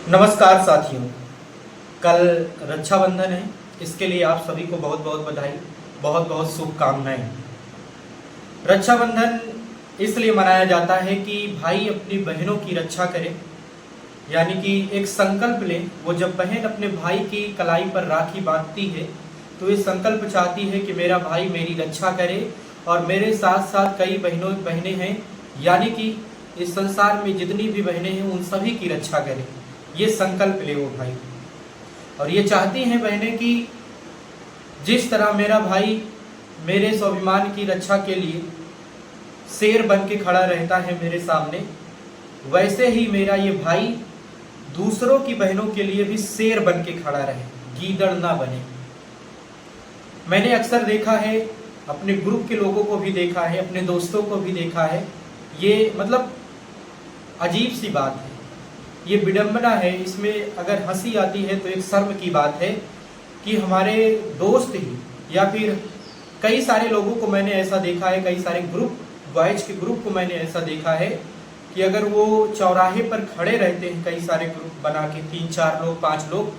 नमस्कार साथियों, कल रक्षाबंधन है। इसके लिए आप सभी को बहुत बहुत बधाई, बहुत बहुत शुभकामनाएं। रक्षाबंधन इसलिए मनाया जाता है कि भाई अपनी बहनों की रक्षा करे, यानी कि एक संकल्प ले। वो जब बहन अपने भाई की कलाई पर राखी बांधती है तो ये संकल्प चाहती है कि मेरा भाई मेरी रक्षा करे और मेरे साथ साथ कई बहनें हैं, यानी कि इस संसार में जितनी भी बहनें हैं उन सभी की रक्षा करे। ये संकल्प ले वो भाई, और ये चाहती हैं बहनें कि जिस तरह मेरा भाई मेरे स्वाभिमान की रक्षा के लिए शेर बन के खड़ा रहता है मेरे सामने, वैसे ही मेरा ये भाई दूसरों की बहनों के लिए भी शेर बन के खड़ा रहे, गीदड़ ना बने। मैंने अक्सर देखा है, अपने ग्रुप के लोगों को भी देखा है, अपने दोस्तों को भी देखा है। ये मतलब अजीब सी बात है, ये विडंबना है। इसमें अगर हंसी आती है तो एक शर्म की बात है कि हमारे दोस्त ही या फिर कई सारे लोगों को मैंने ऐसा देखा है, कई सारे ग्रुप, बॉयज के ग्रुप को मैंने ऐसा देखा है कि अगर वो चौराहे पर खड़े रहते हैं, कई सारे ग्रुप बना के 3-4 लोग 5 लोग,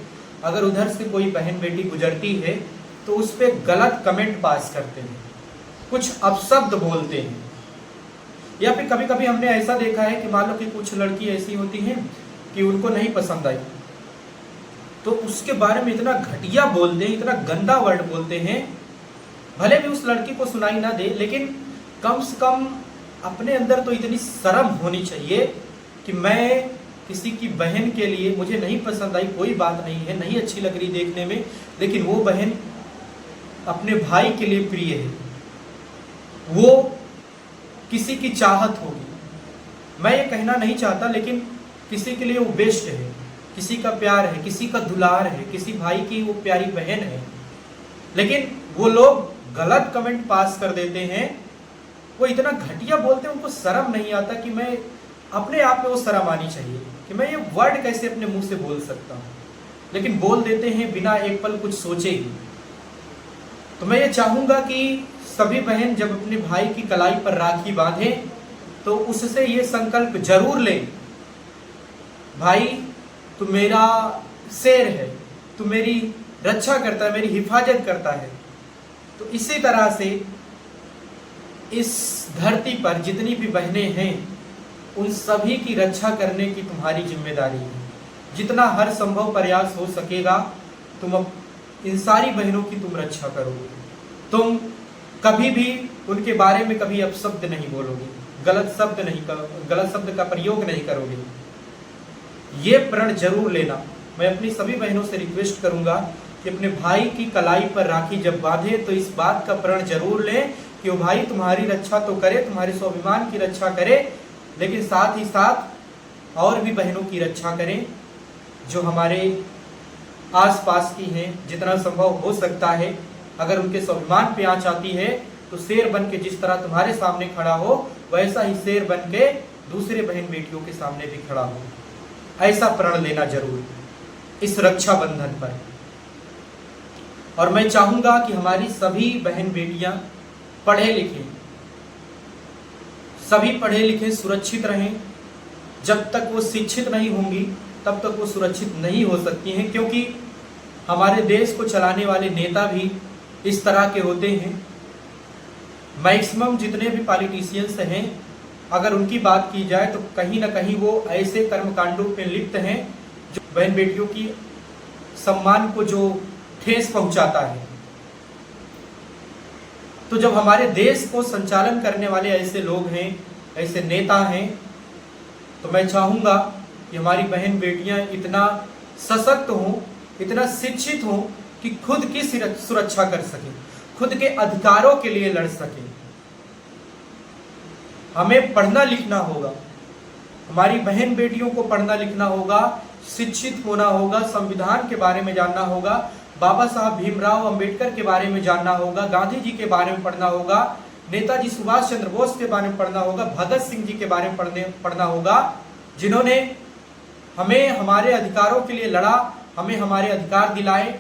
अगर उधर से कोई बहन बेटी गुजरती है तो उस पर गलत कमेंट पास करते हैं, कुछ अपशब्द बोलते हैं। या फिर कभी कभी हमने ऐसा देखा है कि मान लो कि कुछ लड़की ऐसी होती हैं कि उनको नहीं पसंद आई तो उसके बारे में इतना घटिया बोलते हैं, इतना गंदा वर्ड बोलते हैं। भले भी उस लड़की को सुनाई ना दे, लेकिन कम से कम अपने अंदर तो इतनी शर्म होनी चाहिए कि मैं किसी की बहन के लिए, मुझे नहीं पसंद आई कोई बात नहीं है, नहीं अच्छी लग रही देखने में, लेकिन वो बहन अपने भाई के लिए प्रिय है, वो किसी की चाहत होगी। मैं ये कहना नहीं चाहता, लेकिन किसी के लिए वो बेस्ट है, किसी का प्यार है, किसी का दुलार है, किसी भाई की वो प्यारी बहन है, लेकिन वो लोग गलत कमेंट पास कर देते हैं। वो इतना घटिया बोलते हैं, उनको शर्म नहीं आता कि मैं अपने आप में वो शर्म आनी चाहिए कि मैं ये वर्ड कैसे अपने मुंह से बोल सकता हूँ, लेकिन बोल देते हैं बिना एक पल कुछ सोचे ही। तो मैं ये चाहूंगा कि सभी बहन जब अपने भाई की कलाई पर राखी बांधे तो उससे ये संकल्प जरूर ले, भाई तू मेरा शेर है, तू मेरी रक्षा करता है, मेरी हिफाजत करता है। तो इसी तरह से इस धरती पर जितनी भी बहनें हैं उन सभी की रक्षा करने की तुम्हारी जिम्मेदारी है। जितना हर संभव प्रयास हो सकेगा तुम इन सारी बहनों की तुम रक्षा करोगे। तुम कभी भी उनके बारे में कभी अपशब्द नहीं बोलोगे, गलत शब्द का प्रयोग नहीं करोगे। ये प्रण जरूर लेना। मैं अपनी सभी बहनों से रिक्वेस्ट करूंगा कि अपने भाई की कलाई पर राखी जब बांधे तो इस बात का प्रण जरूर लें कि वो भाई तुम्हारी रक्षा तो करे, तुम्हारे स्वाभिमान की रक्षा करे, लेकिन साथ ही साथ और भी बहनों की रक्षा करें जो हमारे आसपास की हैं। जितना संभव हो सकता है, अगर उनके स्वाभिमान पे आंच आती है तो शेर बन के जिस तरह तुम्हारे सामने खड़ा हो, वैसा ही शेर बन के दूसरे बहन बेटियों के सामने भी खड़ा हो। ऐसा प्रण लेना जरूर इस रक्षाबंधन पर। और मैं चाहूंगा कि हमारी सभी बहन बेटियां पढ़े लिखें, सभी पढ़े लिखें, सुरक्षित रहें। जब तक वो शिक्षित नहीं होंगी तब तक वो सुरक्षित नहीं हो सकती हैं, क्योंकि हमारे देश को चलाने वाले नेता भी इस तरह के होते हैं। मैक्सिमम जितने भी पॉलिटिशियंस हैं, अगर उनकी बात की जाए तो कहीं ना कहीं वो ऐसे कर्मकांडों पे लिप्त हैं जो बहन बेटियों की सम्मान को जो ठेस पहुंचाता है। तो जब हमारे देश को संचालन करने वाले ऐसे लोग हैं, ऐसे नेता हैं, तो मैं चाहूंगा कि हमारी बहन बेटियां इतना सशक्त हों, इतना शिक्षित हों कि खुद की सुरक्षा कर सकें, खुद के अधिकारों के लिए लड़ सकें। हमें पढ़ना लिखना होगा, हमारी बहन बेटियों को पढ़ना लिखना होगा, शिक्षित होना होगा, संविधान के बारे में जानना होगा, बाबा साहब भीमराव अंबेडकर के बारे में जानना होगा, गांधी जी के बारे में पढ़ना होगा, नेताजी सुभाष चंद्र बोस के बारे में पढ़ना होगा, भगत सिंह जी के बारे में पढ़ना होगा, जिन्होंने हमें हमारे अधिकारों के लिए लड़ा, हमें हमारे अधिकार दिलाए।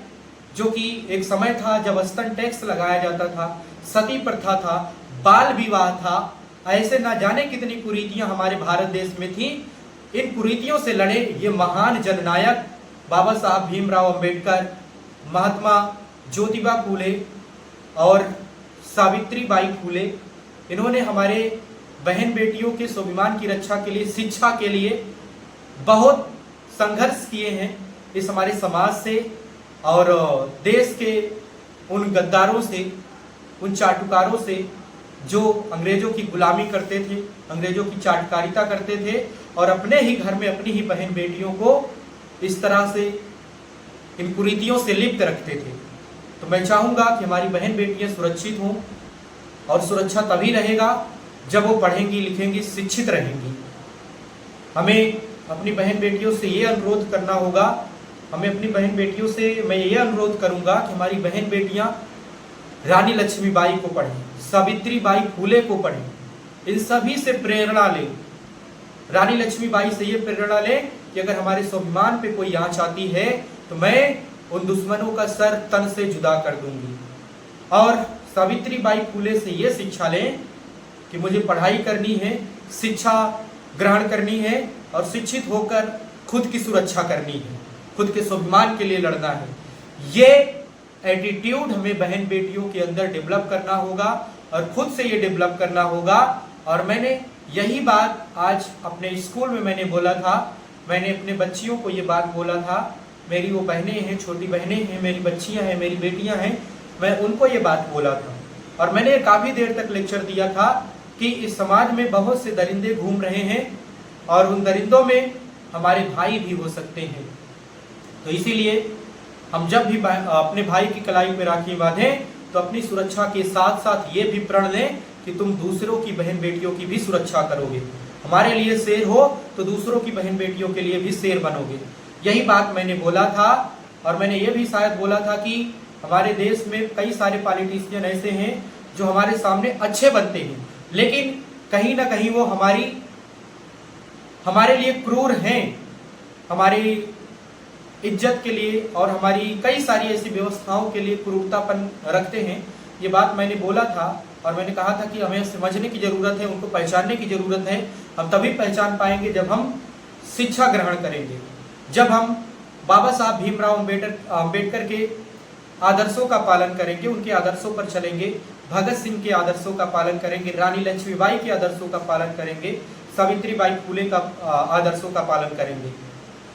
जो कि एक समय था जब स्तन टैक्स लगाया जाता था, सती प्रथा था, बाल विवाह था, ऐसे ना जाने कितनी कुरीतियां हमारे भारत देश में थी। इन कुरीतियों से लड़े ये महान जननायक बाबा साहब भीमराव अंबेडकर, महात्मा ज्योतिबा फूले और सावित्रीबाई फूले। इन्होंने हमारे बहन बेटियों के स्वाभिमान की रक्षा के लिए, शिक्षा के लिए बहुत संघर्ष किए हैं इस हमारे समाज से और देश के उन गद्दारों से, उन चाटुकारों से जो अंग्रेजों की गुलामी करते थे, अंग्रेजों की चाटकारिता करते थे और अपने ही घर में अपनी ही बहन बेटियों को इस तरह से इन कुरीतियों से लिप्त रखते थे। तो मैं चाहूँगा कि हमारी बहन बेटियां सुरक्षित हों और सुरक्षा तभी रहेगा जब वो पढ़ेंगी, लिखेंगी, शिक्षित रहेंगी। हमें अपनी बहन बेटियों से ये अनुरोध करना होगा, हमें अपनी बहन बेटियों से मैं ये अनुरोध करूंगा कि हमारी बहन बेटियां रानी लक्ष्मीबाई को पढ़ें, सावित्रीबाई फूले को पढ़ें, इन सभी से प्रेरणा लें। रानी लक्ष्मीबाई से ये प्रेरणा लें कि अगर हमारे स्वाभिमान पे कोई आंच आती है तो मैं उन दुश्मनों का सर तन से जुदा कर दूंगी। और सावित्रीबाई फूले से ये शिक्षा लें कि मुझे पढ़ाई करनी है, शिक्षा ग्रहण करनी है और शिक्षित होकर खुद की सुरक्षा करनी है, खुद के स्वाभिमान के लिए लड़ना है। ये एटीट्यूड हमें बहन बेटियों के अंदर डेवलप करना होगा और खुद से ये डेवलप करना होगा। और मैंने यही बात आज अपने स्कूल में मैंने बोला था, मैंने अपने बच्चियों को ये बात बोला था। मेरी वो बहनें हैं, छोटी बहनें हैं, मेरी बच्चियां हैं, मेरी बेटियां हैं, मैं उनको ये बात बोला था। और मैंने काफ़ी देर तक लेक्चर दिया था कि इस समाज में बहुत से दरिंदे घूम रहे हैं और उन दरिंदों में हमारे भाई भी हो सकते हैं। तो इसीलिए हम जब भी अपने भाई की कलाई पे राखी बांधें तो अपनी सुरक्षा के साथ साथ ये भी प्रण लें कि तुम दूसरों की बहन बेटियों की भी सुरक्षा करोगे। हमारे लिए शेर हो तो दूसरों की बहन बेटियों के लिए भी शेर बनोगे। यही बात मैंने बोला था। और मैंने ये भी शायद बोला था कि हमारे देश में कई सारे पॉलिटिशियन ऐसे हैं जो हमारे सामने अच्छे बनते हैं, लेकिन कहीं ना कहीं वो हमारे लिए क्रूर हैं, हमारी इज्जत के लिए और हमारी कई सारी ऐसी व्यवस्थाओं के लिए क्रूरतापन रखते हैं। ये बात मैंने बोला था और मैंने कहा था कि हमें समझने की ज़रूरत है, उनको पहचानने की ज़रूरत है। हम तभी पहचान पाएंगे जब हम शिक्षा ग्रहण करेंगे, जब हम बाबा साहब भीमराव अंबेडकर के आदर्शों का पालन करेंगे, उनके आदर्शों पर चलेंगे, भगत सिंह के आदर्शों का पालन करेंगे, रानी लक्ष्मीबाई के आदर्शों का पालन करेंगे, सावित्रीबाई फूले का आदर्शों का पालन करेंगे,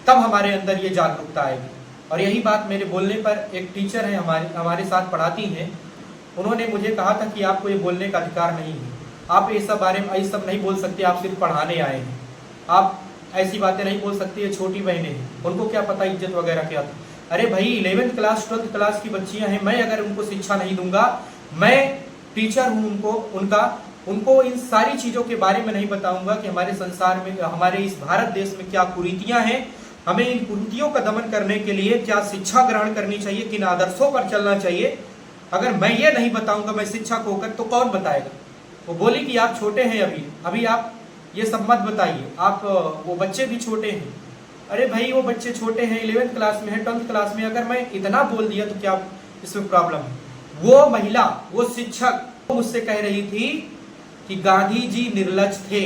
तब हमारे अंदर ये जागरूकता आएगी। और यही बात मेरे बोलने पर एक टीचर है हमारे साथ पढ़ाती हैं, उन्होंने मुझे कहा था कि आपको ये बोलने का अधिकार नहीं है, आप ये सब बारे में ये सब नहीं बोल सकते, आप सिर्फ पढ़ाने आए हैं, आप ऐसी बातें नहीं बोल सकती। ये छोटी बहनें हैं, उनको क्या पता इज्जत वगैरह क्या था। अरे भाई 11th क्लास 12th क्लास की बच्चियां हैं, मैं अगर उनको शिक्षा नहीं दूंगा, मैं टीचर हूँ उनको इन सारी चीज़ों के बारे में नहीं बताऊंगा कि हमारे संसार में, हमारे इस भारत देश में क्या कुरीतियां हैं, हमें इन कुरीतियों का दमन करने के लिए क्या शिक्षा ग्रहण करनी चाहिए, किन आदर्शों पर चलना चाहिए। अगर मैं ये नहीं बताऊंगा, मैं शिक्षक होकर, तो कौन बताएगा। वो बोली कि आप छोटे हैं, अभी आप ये सब मत बताइए, आप वो बच्चे भी छोटे हैं। अरे भाई वो बच्चे छोटे हैं, 11th क्लास में है, 12th क्लास में, अगर मैं इतना बोल दिया तो क्या इसमें प्रॉब्लम है। वो महिला, वो शिक्षक मुझसे कह रही थी कि गांधी जी निर्लज थे,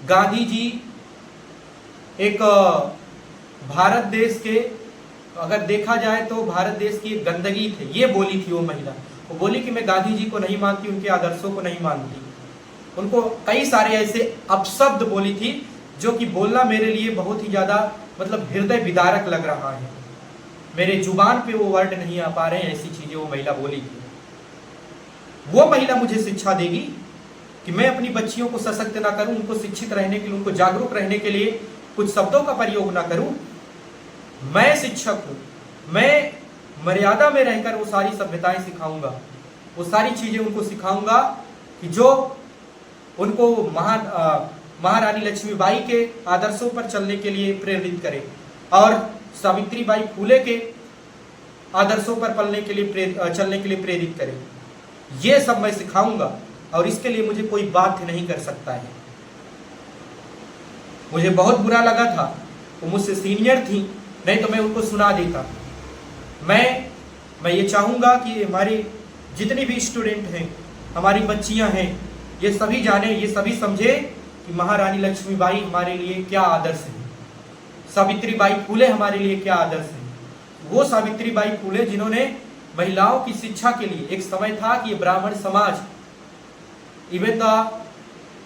गांधी जी एक भारत देश के, अगर देखा जाए तो भारत देश की एक गंदगी थे, ये बोली थी वो महिला। वो बोली कि मैं गांधी जी को नहीं मानती, उनके आदर्शों को नहीं मानती। उनको कई सारे ऐसे अपशब्द बोली थी जो कि बोलना मेरे लिए बहुत ही ज़्यादा मतलब हृदय विदारक लग रहा है, मेरे जुबान पे वो वर्ड नहीं आ पा रहे हैं, ऐसी चीज़ें वो महिला बोली थी। वो महिला मुझे शिक्षा देगी कि मैं अपनी बच्चियों को सशक्त ना करूं, उनको शिक्षित रहने के लिए, उनको जागरूक रहने के लिए कुछ शब्दों का प्रयोग ना करूं। मैं शिक्षक हूं, मैं मर्यादा में रहकर वो सारी सभ्यताएं सिखाऊंगा, वो सारी चीजें उनको सिखाऊंगा कि जो उनको महारानी लक्ष्मीबाई के आदर्शों पर चलने के लिए प्रेरित करे और सावित्रीबाई फूले के आदर्शों पर चलने के लिए प्रेरित करे। ये सब मैं सिखाऊंगा और इसके लिए मुझे कोई बाध्य नहीं कर सकता है। मुझे बहुत बुरा लगा था, वो मुझसे सीनियर थी, नहीं तो मैं उनको सुना देता। मैं ये चाहूँगा कि हमारे जितने भी स्टूडेंट हैं, हमारी बच्चियां हैं, ये सभी जाने, ये सभी समझे कि महारानी लक्ष्मीबाई हमारे लिए क्या आदर्श है। सावित्रीबाई फूले हमारे लिए क्या आदर्श है। वो सावित्रीबाई फूले जिन्होंने महिलाओं की शिक्षा के लिए, एक समय था कि ब्राह्मण समाज, इवन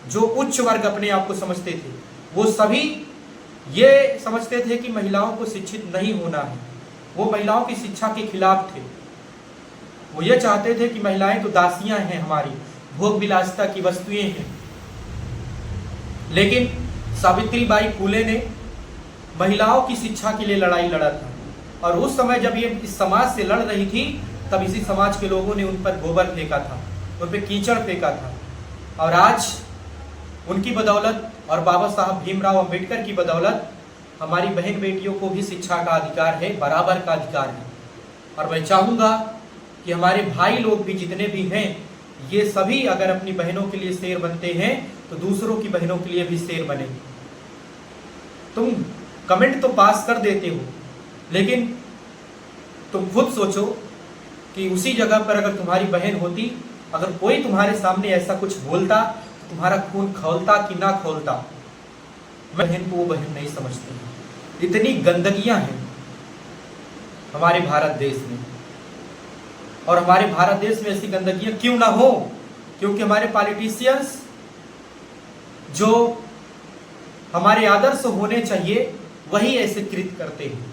जो उच्च वर्ग अपने आप को समझते थे, वो सभी ये समझते थे कि महिलाओं को शिक्षित नहीं होना है। वो महिलाओं की शिक्षा के खिलाफ थे। वो ये चाहते थे कि महिलाएं तो दासियां हैं, हमारी भोग विलासिता की वस्तुएं हैं। लेकिन सावित्रीबाई फूले ने महिलाओं की शिक्षा के लिए लड़ाई लड़ा था, और उस समय जब ये इस समाज से लड़ रही थी, तब इसी समाज के लोगों ने उन पर गोबर फेंका था, उन पर कीचड़ फेंका था। और आज उनकी बदौलत और बाबा साहब भीमराव अंबेडकर की बदौलत हमारी बहन बेटियों को भी शिक्षा का अधिकार है, बराबर का अधिकार है। और मैं चाहूँगा कि हमारे भाई लोग भी जितने भी हैं, ये सभी अगर अपनी बहनों के लिए शेर बनते हैं तो दूसरों की बहनों के लिए भी शेर बने। तुम कमेंट तो पास कर देते हो, लेकिन तुम खुद सोचो कि उसी जगह पर अगर तुम्हारी बहन होती, अगर कोई तुम्हारे सामने ऐसा कुछ बोलता, तो तुम्हारा खून खौलता कि ना खौलता। बहन को वो बहन नहीं समझते। इतनी गंदगियां हैं हमारे भारत देश में, और हमारे भारत देश में ऐसी गंदगियां क्यों ना हो? क्योंकि हमारे पॉलिटिशियंस जो हमारे आदर्श होने चाहिए वही ऐसे कृत्य करते हैं।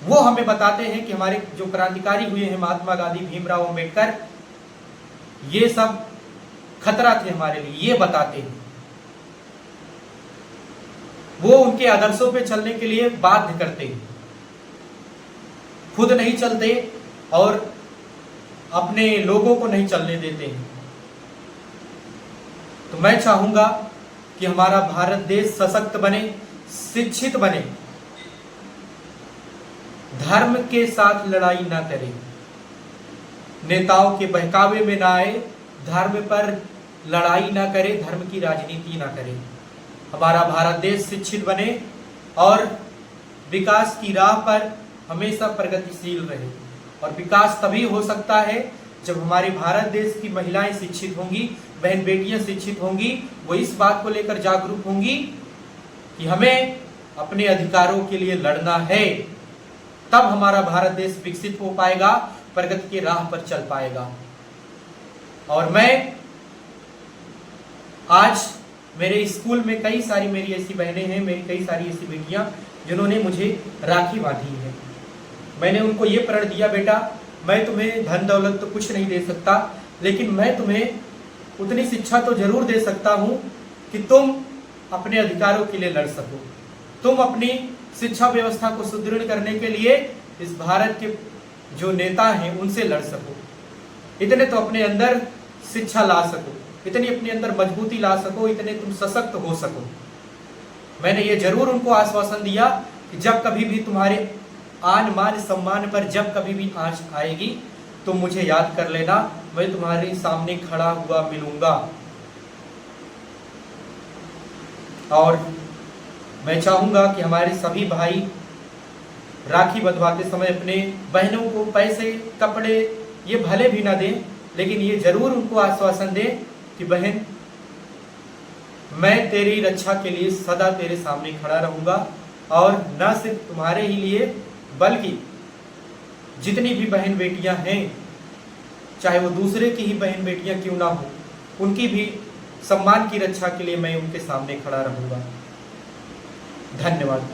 वो हमें बताते हैं कि हमारे जो क्रांतिकारी हुए हैं, महात्मा गांधी, भीमराव अंबेडकर, ये सब खतरा थे हमारे लिए, ये बताते हैं। वो उनके आदर्शों पे चलने के लिए बाध्य करते हैं, खुद नहीं चलते और अपने लोगों को नहीं चलने देते हैं। तो मैं चाहूंगा कि हमारा भारत देश सशक्त बने, शिक्षित बने, धर्म के साथ लड़ाई ना करे, नेताओं के बहकावे में ना आए, धर्म पर लड़ाई ना करे, धर्म की राजनीति ना करे। हमारा भारत देश शिक्षित बने और विकास की राह पर हमेशा प्रगतिशील रहे। और विकास तभी हो सकता है जब हमारे भारत देश की महिलाएं शिक्षित होंगी, बहन बेटियां शिक्षित होंगी, वो इस बात को लेकर जागरूक होंगी कि हमें अपने अधिकारों के लिए लड़ना है। तब हमारा भारत देश विकसित हो पाएगा, प्रगति की राह पर चल पाएगा। और मैं आज मेरे स्कूल में कई सारी मेरी ऐसी बहनें हैं, मेरी कई सारी ऐसी बेटियां जिन्होंने मुझे राखी बांधी है। मैंने उनको ये प्रण दिया, बेटा मैं तुम्हें धन दौलत तो कुछ नहीं दे सकता, लेकिन मैं तुम्हें उतनी शिक्षा तो जरूर दे सकता हूँ कि तुम अपने अधिकारों के लिए लड़ सको, तुम अपनी शिक्षा व्यवस्था को सुदृढ़ करने के लिए इस भारत के जो नेता हैं उनसे लड़ सको, इतने तो अपने अंदर शिक्षा ला सको, इतनी अपने अंदर मजबूती ला सको, इतने तुम सशक्त हो सको। मैंने ये जरूर उनको आश्वासन दिया कि जब कभी भी तुम्हारे आन मान सम्मान पर जब कभी भी आंच आएगी तो मुझे याद कर लेना, मैं तुम्हारे सामने खड़ा हुआ मिलूंगा। और मैं चाहूंगा कि हमारे सभी भाई राखी बंधवाते समय अपने बहनों को पैसे, कपड़े ये भले भी ना दें, लेकिन ये जरूर उनको आश्वासन दें कि बहन मैं तेरी रक्षा के लिए सदा तेरे सामने खड़ा रहूंगा, और न सिर्फ तुम्हारे ही लिए बल्कि जितनी भी बहन बेटियां हैं, चाहे वो दूसरे की ही बहन बेटियां क्यों ना हो, उनकी भी सम्मान की रक्षा के लिए मैं उनके सामने खड़ा रहूंगा। धन्यवाद।